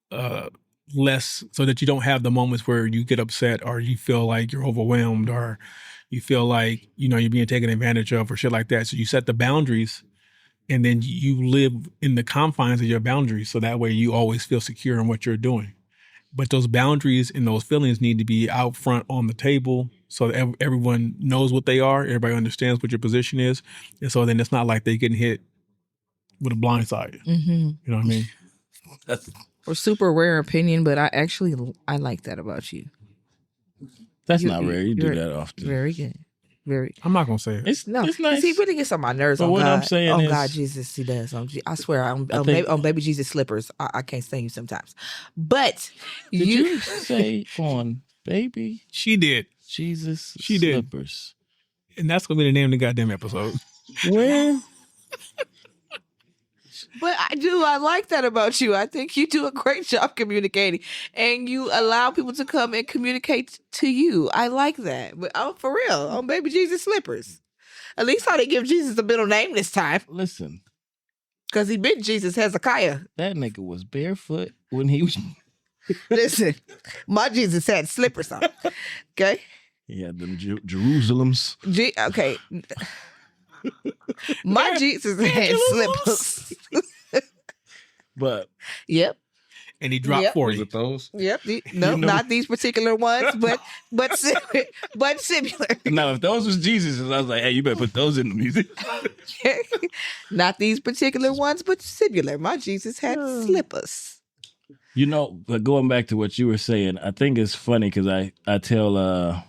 so that you don't have the moments where you get upset, or you feel like you're overwhelmed, or you feel like, you're being taken advantage of, or shit like that. So you set the boundaries, and then you live in the confines of your boundaries. So that way you always feel secure in what you're doing. But those boundaries and those feelings need to be out front on the table, so that everyone knows what they are. Everybody understands what your position is. And so then it's not like they're getting hit with a blindside. You know what I mean? That's Or super rare opinion, but I like that about you. not rare. You do that often. Very good. Very. I'm not going to say it. It's nice. He really gets on my nerves. But on what God. I'm saying on is, God, Jesus, he does. I swear, on baby Jesus slippers, I can't stand you sometimes. But did you say on baby She did. Jesus She did. slippers? And that's going to be the name of the goddamn episode. When? But I like that about you. I think you do a great job communicating, and you allow people to come and communicate to you. I like that. But for real, on baby Jesus slippers. At least how they give Jesus a middle name this time. Listen, Because he been Jesus Hezekiah. that nigga was barefoot when he was. Listen, my Jesus had slippers on. Okay? He had them Jerusalems. Okay. My Jesus had slippers. But Yep. and he dropped Yep. 40. Was it those? Yep. No, not these particular ones, but similar. Now, if those was Jesus, I was like, hey, you better put those in the music. Not these particular ones, but similar. My Jesus had slippers. You know, but going back to what you were saying, I think it's funny because I tell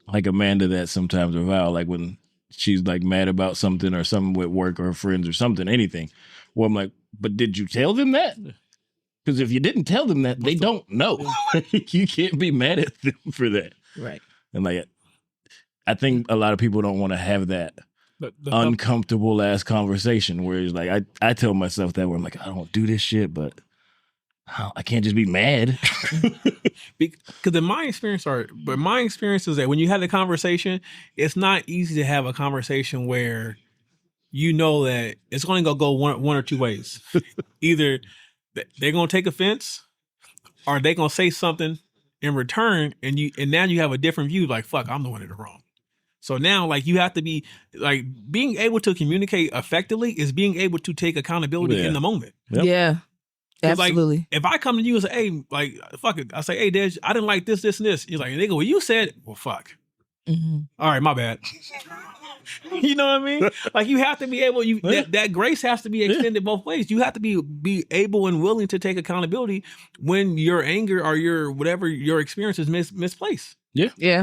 like Amanda that sometimes, or Val, like when she's like mad about something or something with work or her friends or something, anything. Well, I'm like, but did you tell them that? Because if you didn't tell them that, they don't know. You can't be mad at them for that. Right. And like, I think a lot of people don't want to have that uncomfortable ass conversation where it's like, I tell myself that where I'm like, I don't do this shit, but I can't just be mad. Because in my experience, is that when you have the conversation, it's not easy to have a conversation where you know that it's going to go one or two ways. Either they're going to take offense, or they're going to say something in return, and now you have a different view. Like, fuck, I'm the one in the wrong. So now, like, you have to be like being able to communicate effectively is being able to take accountability in the moment. Yep. Yeah. Absolutely. Like, if I come to you and say, hey, like, fuck it, I say, hey, Dad, I didn't like this, and this. You're like, nigga, well, you said, well, fuck. Mm-hmm. All right, my bad. You know what I mean? Like, you have to be able, that grace has to be extended both ways. You have to be able and willing to take accountability when your anger or your whatever your experience is misplaced. Yeah. Yeah.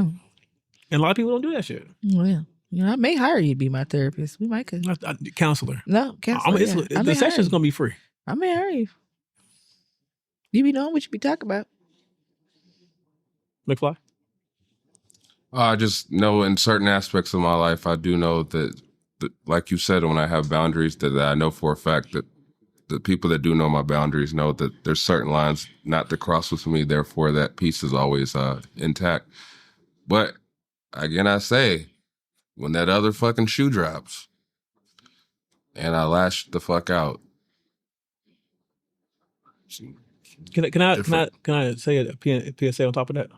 And a lot of people don't do that shit. Well, you know, I may hire you to be my therapist. We might could. Counselor. No, counselor. The session's going to be free. I may hire you. You be knowing what you be talking about. McFly? I just know in certain aspects of my life, I do know that like you said, when I have boundaries, that I know for a fact that the people that do know my boundaries know that there's certain lines not to cross with me. Therefore, that piece is always intact. But again, I say, when that other fucking shoe drops and I lash the fuck out. Can I say a PSA on top of that?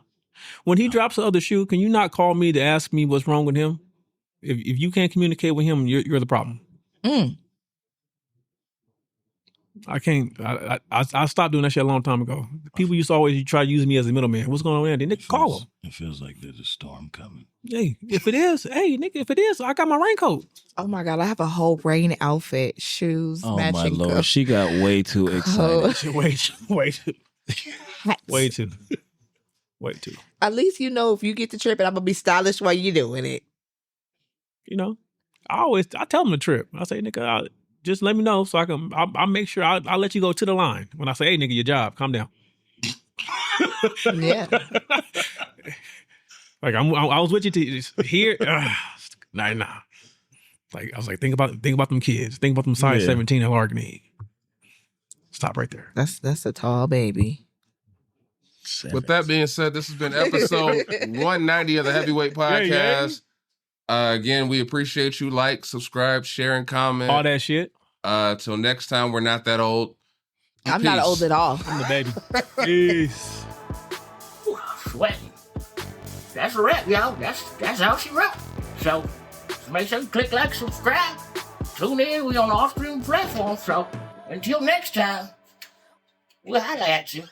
When he drops the other shoe, can you not call me to ask me what's wrong with him? If you can't communicate with him, you're the problem. I can't. I stopped doing that shit a long time ago. People used to always try to use me as a middleman. What's going on there? They nigga, call him. It feels like there's a storm coming. Hey, if it is, I got my raincoat. Oh my God, I have a whole rain outfit, shoes, Oh matching. my Lord, coat. she got way too excited. Way too. At least you know if you get to tripping, I'm gonna be stylish while you doing it. You know, I tell them to trip. I say, nigga, just let me know so I'll make sure I'll let you go to the line. When I say, hey, nigga, your job, calm down. Yeah. Like I was with you to here. Nah. Like I was like, think about them kids. Think about them size 17 at Largney. Stop right there. That's a tall baby. With that being said, this has been episode 190 of the Heavyweight Podcast. Again, we appreciate you. Like, subscribe, share, and comment. All that shit. Till next time, we're not that old. I'm not old at all. I'm the baby. Peace. Sweating. That's a wrap, y'all. That's how she wrote. So make sure you click like, subscribe. Tune in. We on all streaming platforms. So until next time, we'll holla at you.